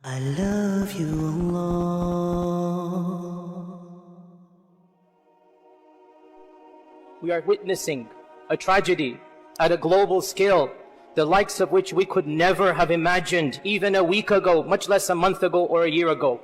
I love you, Allah. We are witnessing a tragedy at a global scale, the likes of which we could never have imagined even a week ago, much less a month ago or a year ago.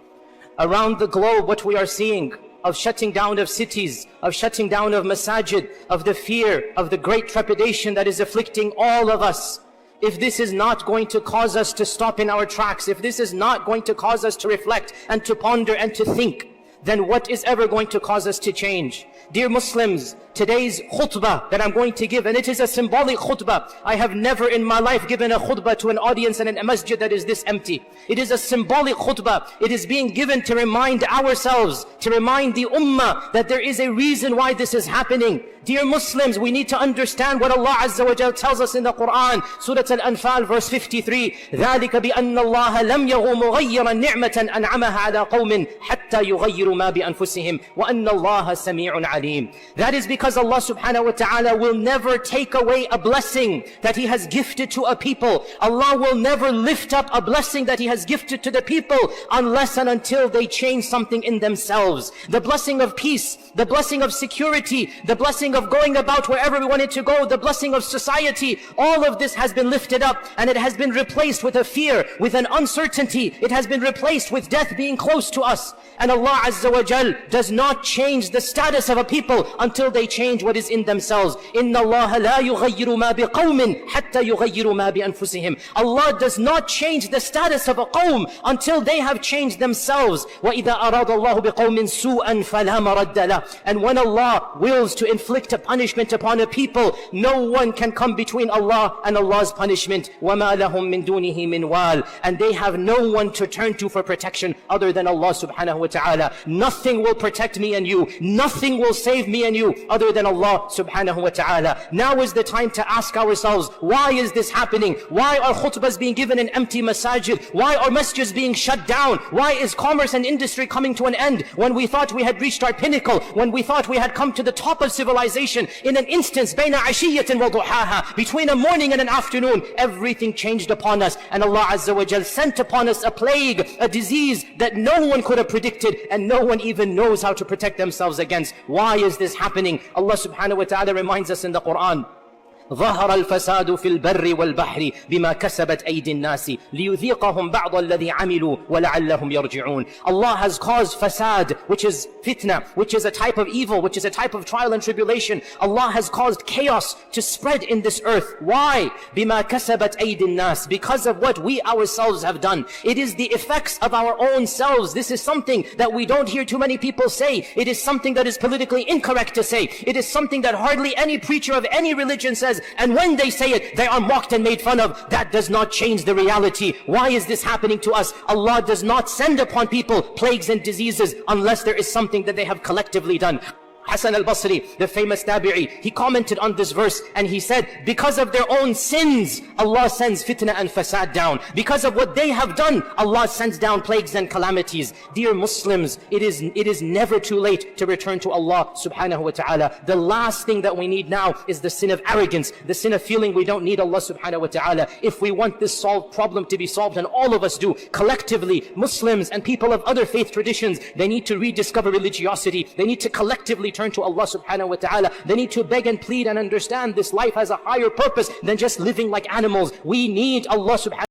Around the globe, what we are seeing of shutting down of cities, of shutting down of masajid, of the fear, of the great trepidation that is afflicting all of us. If this is not going to cause us to stop in our tracks, if this is not going to cause us to reflect and to ponder and to think, then what is ever going to cause us to change? Dear Muslims, today's khutbah that I'm going to give, and it is a symbolic khutbah. I have never in my life given a khutbah to an audience and a masjid that is this empty. It is a symbolic khutbah. It is being given to remind ourselves, to remind the ummah that there is a reason why this is happening. Dear Muslims, we need to understand what Allah Azza wa Jal tells us in the Quran. Surah Al-Anfal verse 53. ذَلِكَ بِأَنَّ اللَّهَ لَمْ يَغُ مُغَيِّرًا نِعْمَةً أَنْعَمَهَا عَلَىٰ قَوْمٍ حَتَّى يُغَيِّرُوا مَا بِأَنفُسِهِمْ وَأَنَّ اللَّهَ سَمِيعٌ عَلِيمٌ. That is because Allah subhanahu wa ta'ala will never take away a blessing that He has gifted to a people. Allah will never lift up a blessing that He has gifted to the people unless and until they change something in themselves. The blessing of peace, the blessing of security, the blessing of going about wherever we wanted to go, the blessing of society, all of this has been lifted up and it has been replaced with a fear, with an uncertainty. It has been replaced with death being close to us. And Allah Azza wa Jal does not change the status of a people until they change what is in themselves. إِنَّ اللَّهَ لَا يُغَيِّرُ مَا بِقَوْمٍ حَتَّى يُغَيِّرُ مَا بِأَنفُسِهِمْ. Allah does not change the status of a qawm until they have changed themselves. وَإِذَا أَرَادَ اللَّهُ بِقَوْمٍ سُوءًا فَلَا مَرَدَّ لَهُ. And when Allah wills to inflict a punishment upon a people, no one can come between Allah and Allah's punishment. وَمَا لَهُم مِّن دُونِهِ مِنْ وَالٍ. And they have no one to turn to for protection other than Allah subhanahu wa ta'ala. Nothing will protect me and you. Nothing will save me and you other than Allah subhanahu wa ta'ala. Now is the time to ask ourselves, why is this happening? Why are khutbahs being given in empty masajid? Why are masjids being shut down? Why is commerce and industry coming to an end when we thought we had reached our pinnacle, when we thought we had come to the top of civilization? In an instance, بَيْنَ عَشِيَّةٍ وَضُحَاهَا, between a morning and an afternoon, everything changed upon us, and Allah Azza wa Jal sent upon us a plague, a disease that no one could have predicted and no one even knows how to protect themselves against. Why is this happening? Allah subhanahu wa ta'ala reminds us in the Quran, ظهر الفساد في البر والبحر بما كسبت أيدي الناس ليذيقهم بعض الذي عملوا ولعلهم يرجعون. Allah has caused fasad, which is fitna, which is a type of evil, which is a type of trial and tribulation. Allah has caused chaos to spread in this earth. Why? بما كسبت أيدي الناس, because of what we ourselves have done. It is the effects of our own selves. This is something that we don't hear too many people say. It is something that is politically incorrect to say. It is something that hardly any preacher of any religion says. And when they say it, they are mocked and made fun of. That does not change the reality. Why is this happening to us? Allah does not send upon people plagues and diseases unless there is something that they have collectively done. Hasan al-Basri, the famous tabi'i, he commented on this verse and he said, because of their own sins, Allah sends fitna and fasad down. Because of what they have done, Allah sends down plagues and calamities. Dear Muslims, it is never too late to return to Allah subhanahu wa ta'ala. The last thing that we need now is the sin of arrogance, the sin of feeling we don't need Allah subhanahu wa ta'ala. If we want this problem to be solved, and all of us do, collectively, Muslims and people of other faith traditions, they need to rediscover religiosity. They need to collectively turn to Allah subhanahu wa ta'ala. They need to beg and plead and understand this life has a higher purpose than just living like animals. We need Allah subhanahu